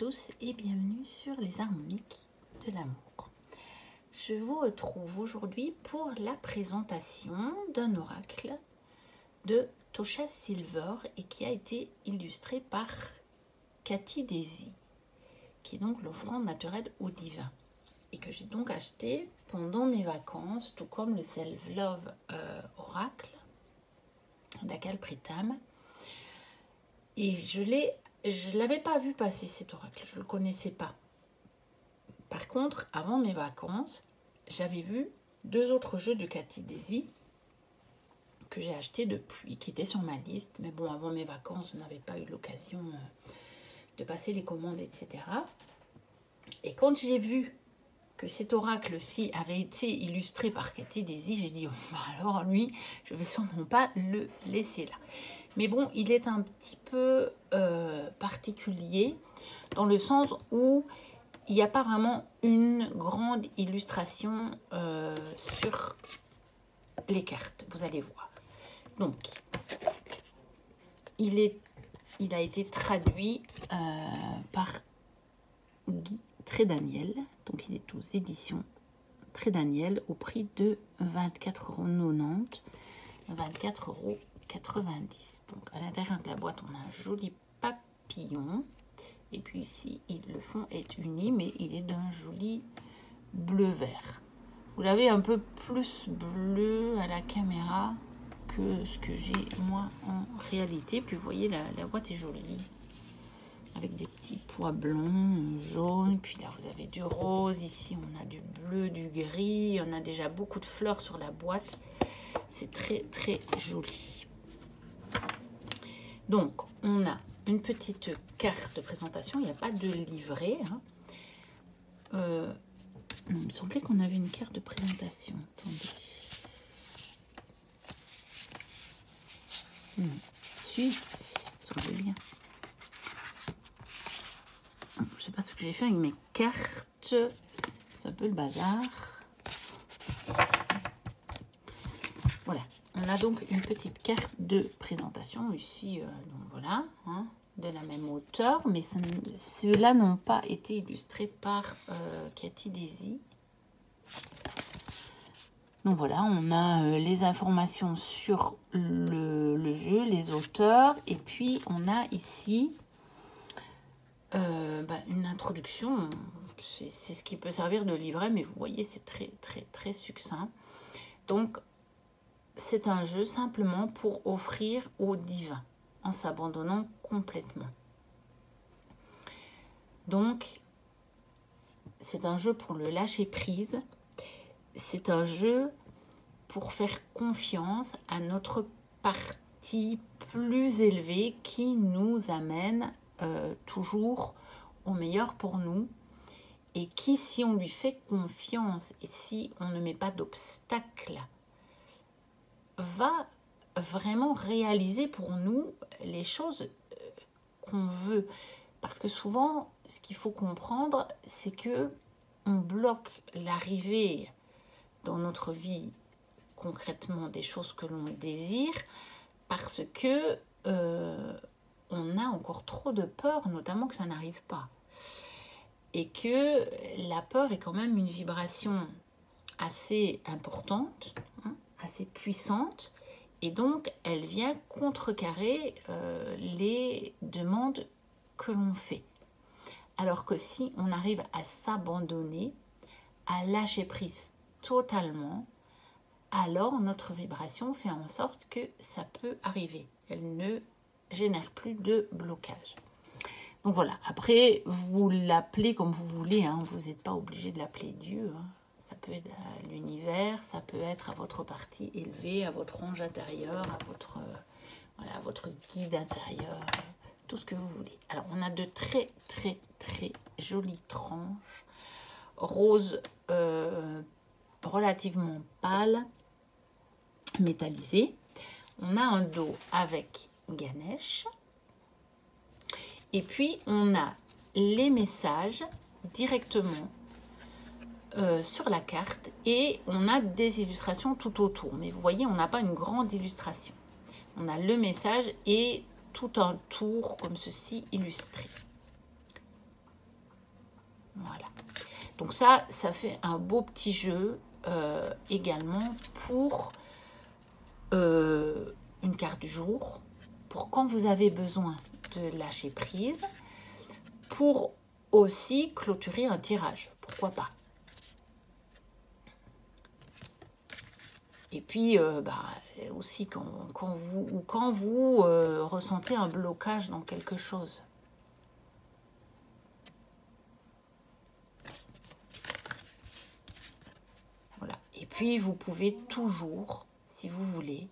tous et bienvenue sur les harmoniques de l'amour. Je vous retrouve aujourd'hui pour la présentation d'un oracle de Tosha Silver et qui a été illustré par Cathy Daisy, qui est donc l'offrande naturelle au divin et que j'ai donc acheté pendant mes vacances, tout comme le Self Love Oracle d'Akal Pritam. Et je l'avais pas vu passer cet oracle, je le connaissais pas. Par contre, avant mes vacances, j'avais vu deux autres jeux de Cathy Daisy que j'ai achetés depuis, qui étaient sur ma liste. Mais bon, avant mes vacances, je n'avais pas eu l'occasion de passer les commandes, etc. Et quand j'ai vu que cet oracle-ci avait été illustré par Cathy Daisy, j'ai dit, oh, bah alors lui, je vais sûrement pas le laisser là. Mais bon, il est un petit peu particulier dans le sens où il n'y a pas vraiment une grande illustration sur les cartes, vous allez voir. Donc, il a été traduit par Guy Trédaniel, donc il est aux éditions Trédaniel au prix de 24,90 €, 24,90 €. Donc à l'intérieur de la boîte, on a un joli papillon. Et puis ici, le fond est uni, mais il est d'un joli bleu-vert. Vous l'avez un peu plus bleu à la caméra que ce que j'ai moi en réalité. Puis vous voyez, la boîte est jolie. Avec des petits pois blancs, jaunes. Puis là, vous avez du rose. Ici, on a du bleu, du gris. On a déjà beaucoup de fleurs sur la boîte. C'est très, très joli. Donc, on a une petite carte de présentation. Il n'y a pas de livret. Hein. Non, il me semblait qu'on avait une carte de présentation. Attendez. Si, ça semble bien. Je ne sais pas ce que j'ai fait avec mes cartes. C'est un peu le bazar. Voilà. On a donc une petite carte de présentation ici. Donc voilà, hein, de la même hauteur. Mais ceux-là n'ont pas été illustrés par Cathy Daisy. Donc voilà, on a les informations sur le jeu, les auteurs. Et puis on a ici une introduction. C'est ce qui peut servir de livret, mais vous voyez, c'est très, très, très succinct. Donc, c'est un jeu simplement pour offrir au divin, en s'abandonnant complètement. Donc, c'est un jeu pour le lâcher prise. C'est un jeu pour faire confiance à notre partie plus élevée qui nous amène toujours au meilleur pour nous et qui, si on lui fait confiance et si on ne met pas d'obstacle, va vraiment réaliser pour nous les choses qu'on veut. Parce que souvent, ce qu'il faut comprendre, c'est que on bloque l'arrivée dans notre vie concrètement des choses que l'on désire parce que on a encore trop de peur, notamment que ça n'arrive pas. Et que la peur est quand même une vibration assez importante, hein, assez puissante, et donc elle vient contrecarrer les demandes que l'on fait. Alors que si on arrive à s'abandonner, à lâcher prise totalement, alors notre vibration fait en sorte que ça peut arriver. Elle ne génère plus de blocage. Donc voilà, après, vous l'appelez comme vous voulez, hein. Vous n'êtes pas obligé de l'appeler Dieu. Hein. Ça peut être à l'univers, ça peut être à votre partie élevée, à votre ange intérieur, à votre guide intérieur, tout ce que vous voulez. Alors, on a de très, très, très jolies tranches, rose relativement pâle, métallisé. On a un dos avec Ganesh. Et puis, on a les messages directement sur la carte et on a des illustrations tout autour. Mais vous voyez, on n'a pas une grande illustration. On a le message et tout un tour comme ceci illustré. Voilà. Donc ça fait un beau petit jeu également pour une carte du jour, pour quand vous avez besoin de lâcher prise, pour aussi clôturer un tirage, pourquoi pas. Et puis aussi quand vous ressentez un blocage dans quelque chose. Voilà. Et puis vous pouvez toujours, si vous voulez,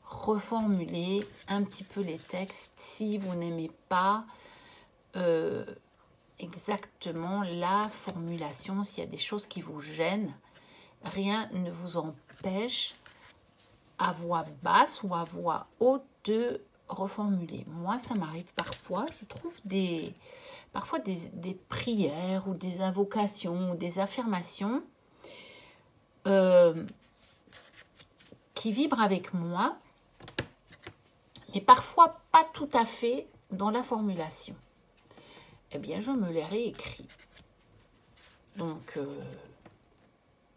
reformuler un petit peu les textes si vous n'aimez pas exactement la formulation, s'il y a des choses qui vous gênent. Rien ne vous empêche à voix basse ou à voix haute de reformuler. Moi, ça m'arrive parfois, je trouve parfois des prières ou des invocations ou des affirmations qui vibrent avec moi, mais parfois pas tout à fait dans la formulation. Eh bien, je me les réécris. Donc,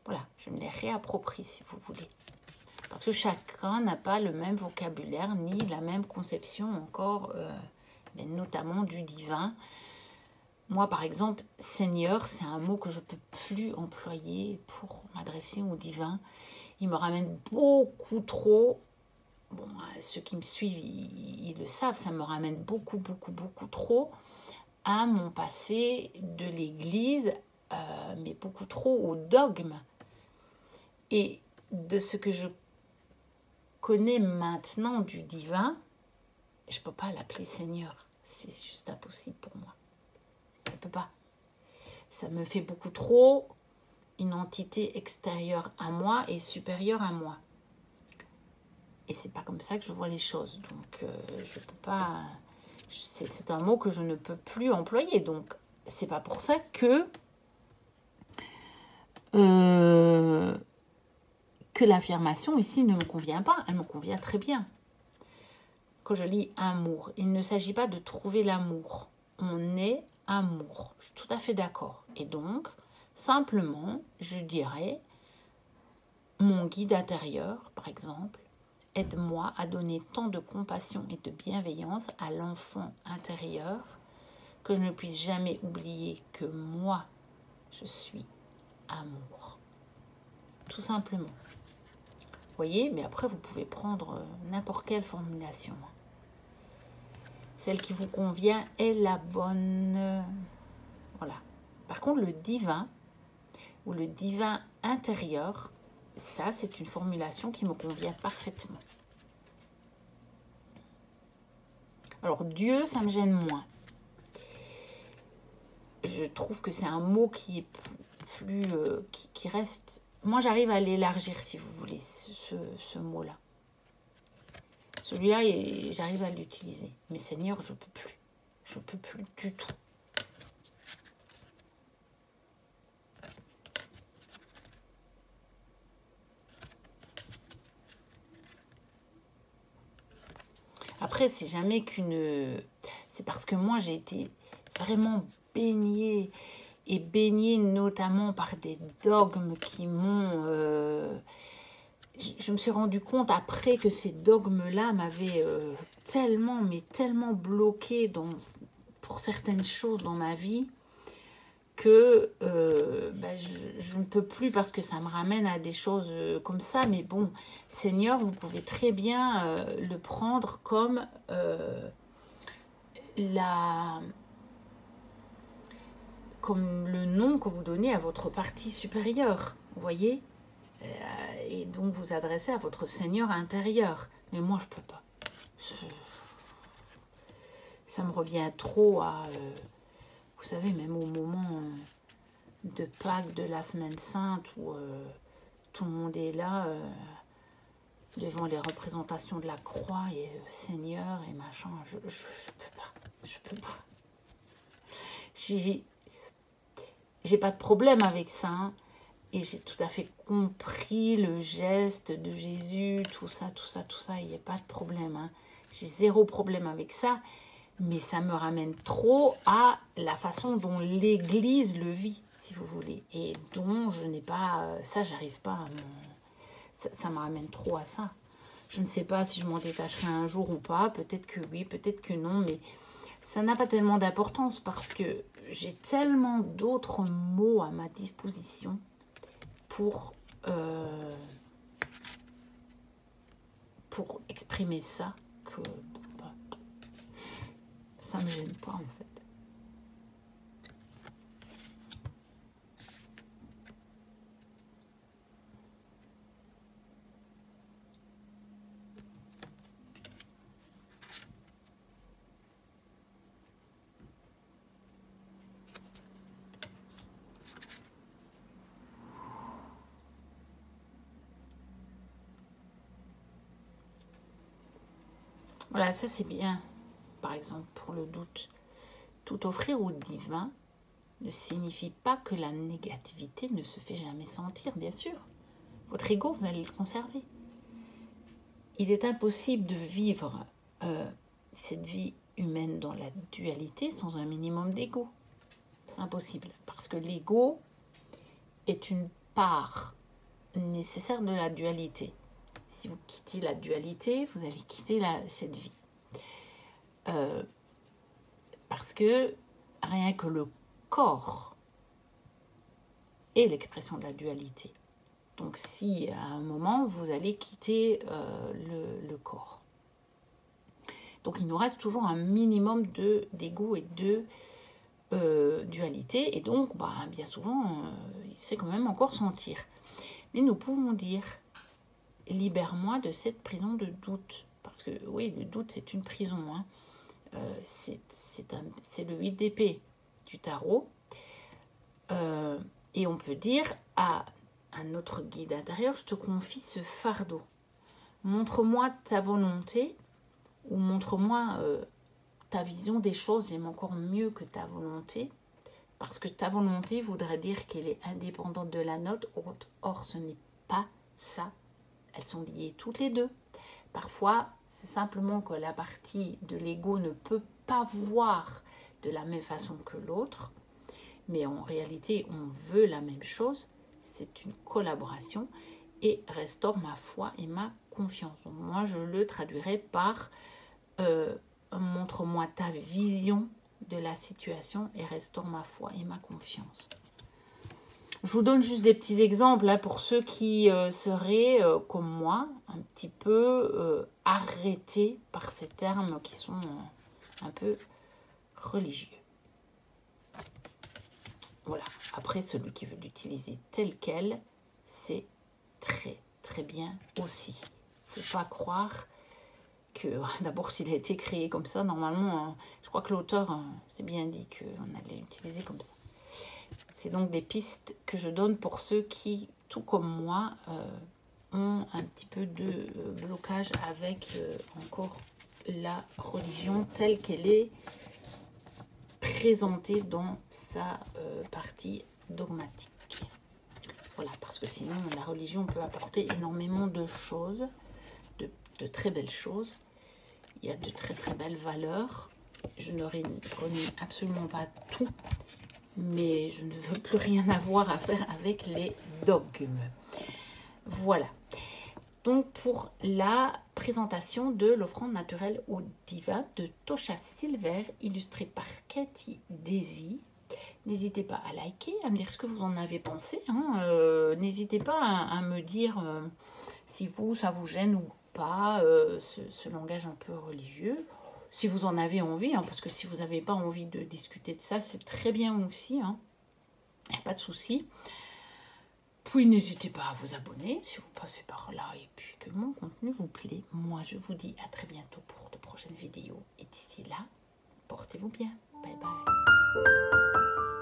voilà, je me les réapproprie si vous voulez. Parce que chacun n'a pas le même vocabulaire ni la même conception encore, mais notamment du divin. Moi, par exemple, Seigneur, c'est un mot que je ne peux plus employer pour m'adresser au divin. Il me ramène beaucoup trop. Bon, ceux qui me suivent, ils le savent, ça me ramène beaucoup trop à mon passé de l'Église, mais beaucoup trop au dogme. Et de ce que je connais maintenant du divin, je ne peux pas l'appeler Seigneur. C'est juste impossible pour moi. Ça ne peut pas. Ça me fait beaucoup trop une entité extérieure à moi et supérieure à moi. Et c'est pas comme ça que je vois les choses. Donc, je peux pas... C'est un mot que je ne peux plus employer. Donc, c'est pas pour ça que l'affirmation ici ne me convient pas. Elle me convient très bien. Quand je lis amour, il ne s'agit pas de trouver l'amour. On est amour. Je suis tout à fait d'accord. Et donc, simplement, je dirais, mon guide intérieur, par exemple, aide-moi à donner tant de compassion et de bienveillance à l'enfant intérieur que je ne puisse jamais oublier que moi, je suis amour. Tout simplement. Vous voyez, mais après, vous pouvez prendre n'importe quelle formulation. Celle qui vous convient est la bonne. Voilà. Par contre, le divin ou le divin intérieur, ça, c'est une formulation qui me convient parfaitement. Alors, Dieu, ça me gêne moins. Je trouve que c'est un mot qui est plus qui reste... Moi, j'arrive à l'élargir, si vous voulez, ce mot-là. Celui-là, j'arrive à l'utiliser. Mais Seigneur, je ne peux plus. Je ne peux plus du tout. Après, c'est jamais qu'une... C'est parce que moi, j'ai été vraiment baignée, et baignée notamment par des dogmes qui m'ont... Je me suis rendu compte après que ces dogmes-là m'avaient tellement, mais tellement bloquée pour certaines choses dans ma vie que je ne peux plus parce que ça me ramène à des choses comme ça. Mais bon, Seigneur, vous pouvez très bien le prendre comme comme le nom que vous donnez à votre partie supérieure, vous voyez, et donc vous adressez à votre Seigneur intérieur. Mais moi, je peux pas. Ça me revient trop à... vous savez, même au moment de Pâques, de la Semaine Sainte, où tout le monde est là, devant les représentations de la croix, et Seigneur, et machin, je peux pas. Je peux pas. J'ai pas de problème avec ça, hein, et j'ai tout à fait compris le geste de Jésus, tout ça, il n'y a pas de problème. Hein. J'ai zéro problème avec ça, mais ça me ramène trop à la façon dont l'Église le vit, si vous voulez, et dont je n'ai pas... Ça, j'arrive pas à ça me ramène trop à ça. Je ne sais pas si je m'en détacherai un jour ou pas, peut-être que oui, peut-être que non, mais ça n'a pas tellement d'importance parce que j'ai tellement d'autres mots à ma disposition pour exprimer ça que bah, ça me gêne pas en fait. Voilà, ça c'est bien. Par exemple, pour le doute. Tout offrir au divin ne signifie pas que la négativité ne se fait jamais sentir, bien sûr. Votre ego, vous allez le conserver. Il est impossible de vivre cette vie humaine dans la dualité sans un minimum d'ego. C'est impossible, parce que l'ego est une part nécessaire de la dualité. Si vous quittez la dualité, vous allez quitter cette vie. Parce que rien que le corps est l'expression de la dualité. Donc si à un moment, vous allez quitter le corps. Donc il nous reste toujours un minimum d'ego et de dualité. Et donc, bien souvent, il se fait quand même encore sentir. Mais nous pouvons dire, libère-moi de cette prison de doute. Parce que oui, le doute, c'est une prison. Hein. C'est le 8 d'épée du tarot. Et on peut dire à notre guide intérieur, je te confie ce fardeau. Montre-moi ta volonté ou montre-moi ta vision des choses, j'aime encore mieux que ta volonté. Parce que ta volonté voudrait dire qu'elle est indépendante de la nôtre. Or, ce n'est pas ça. Elles sont liées toutes les deux. Parfois, c'est simplement que la partie de l'ego ne peut pas voir de la même façon que l'autre. Mais en réalité, on veut la même chose. C'est une collaboration et restaure ma foi et ma confiance. Donc, moi, je le traduirais par montre-moi ta vision de la situation et restaure ma foi et ma confiance. Je vous donne juste des petits exemples là, pour ceux qui seraient, comme moi, un petit peu arrêtés par ces termes qui sont un peu religieux. Voilà. Après, celui qui veut l'utiliser tel quel, c'est très, très bien aussi. Il ne faut pas croire que, d'abord, s'il a été créé comme ça, normalement, je crois que l'auteur s'est bien dit qu'on allait l'utiliser comme ça. C'est donc des pistes que je donne pour ceux qui, tout comme moi, ont un petit peu de blocage avec encore la religion telle qu'elle est présentée dans sa partie dogmatique. Voilà, parce que sinon, la religion peut apporter énormément de choses, de très belles choses. Il y a de très très belles valeurs. Je ne renie absolument pas tout, mais je ne veux plus rien avoir à faire avec les dogmes. Voilà. Donc pour la présentation de l'offrande naturelle au divin de Tosha Silver, illustrée par Cathy Daisy. N'hésitez pas à liker, à me dire ce que vous en avez pensé. Hein. N'hésitez pas à me dire si ça vous gêne ou pas, ce langage un peu religieux. Si vous en avez envie, hein, parce que si vous n'avez pas envie de discuter de ça, c'est très bien aussi. Hein. Il n'y a pas de souci. Puis n'hésitez pas à vous abonner si vous passez par là et puis que mon contenu vous plaît. Moi, je vous dis à très bientôt pour de prochaines vidéos. Et d'ici là, portez-vous bien. Bye bye.